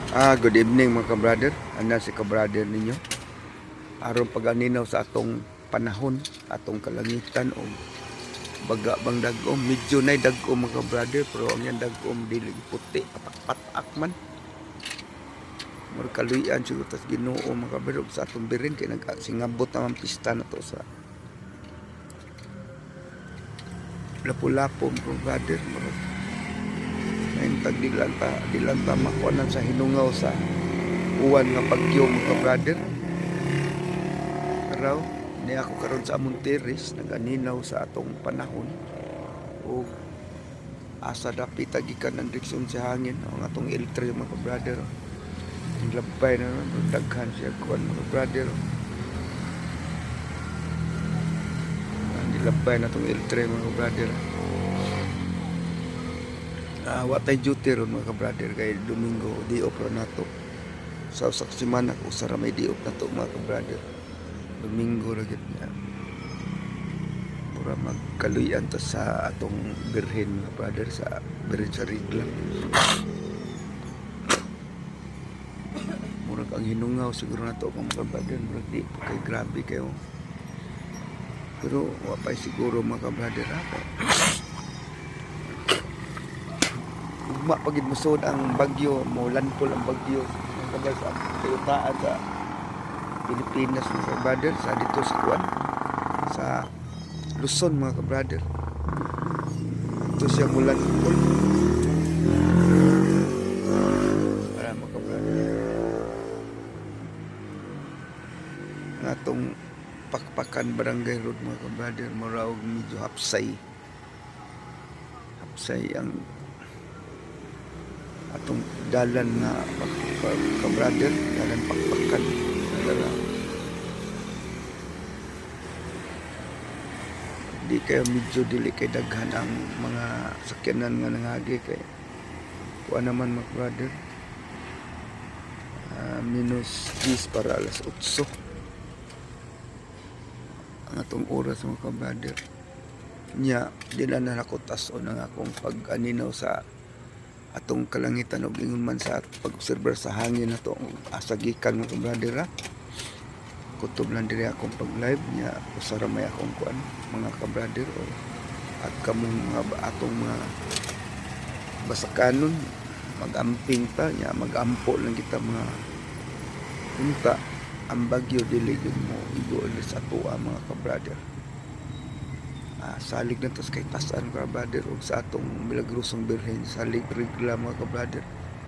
Good evening mga ka-brother. Ana si ka-brother ninyo. Aron paganinaw sa atong panahon, atong kalangitan o baga bang dagom. Medyo na dagom mga ka-brother, pero ang yan dagom dili puti, patak-patak man. Mura kaluyan siguro tas Ginoo mga ka-brother sa atong birin kay singabot naman pista na to sa lapu-lapo mga ka-brother. Naintag dilan ta makuanan sa hinungaw sa uwan nga bagyo mga brother. Araw ni ako karon sa among terrace naganinaw sa atong panahon o asa dapit gikan ang direksyon sa hangin ang atong eltre mga brother. Ang labay na daghan siya kuan mga brother. Ang labay na tong eltre mga brother. Watay duty ron mga brother kay Domingo di off ron nato sa usak semana usara may di off nato mga brother. Domingo ra gid niya pura magkaluyan ta sa atong birhen mga brother, sa birhen sa Rigla. Murag ang hinungaw siguro nato mga brother, murag di pa kay grabe kayo, pero wa pa siguro mga brother ako. Ugma pagid musod ang bagyo, mo landfall ang bagyo mga sa kayutaan sa Pilipinas mga brother, sa dito sa kuan sa Luzon mga brother. Ito siya mo landfall para mga brother natong Pakpakan Barangay Road mga brother, muraw medyo hapsay ang atong dalan na ka-brother, dalan Pakpakan dala. Di kayo medyo dili kay daghan ang mga sakyanan nga nangagi kay kuha naman mga brother, minus 10 para alas 8 ang atong oras mga brother nya. Di na nakutas o nang akong pag-aninaw sa atong kalangitan o ingon man sa pag-observer sa hangin na to asagikan mga brother kutob lang diri akong pag-live nya usara may akong kuan mga ka-brother o at kamong mga atong mga basakanon magamping pa nya magampo lang kita mga unta ang bagyo dili gyud mo iduol sa tuwa mga ka-brother. Salig na tos kay tasan ka brother og sa atong milagrosong birhen salig Rigla mga ka-brother.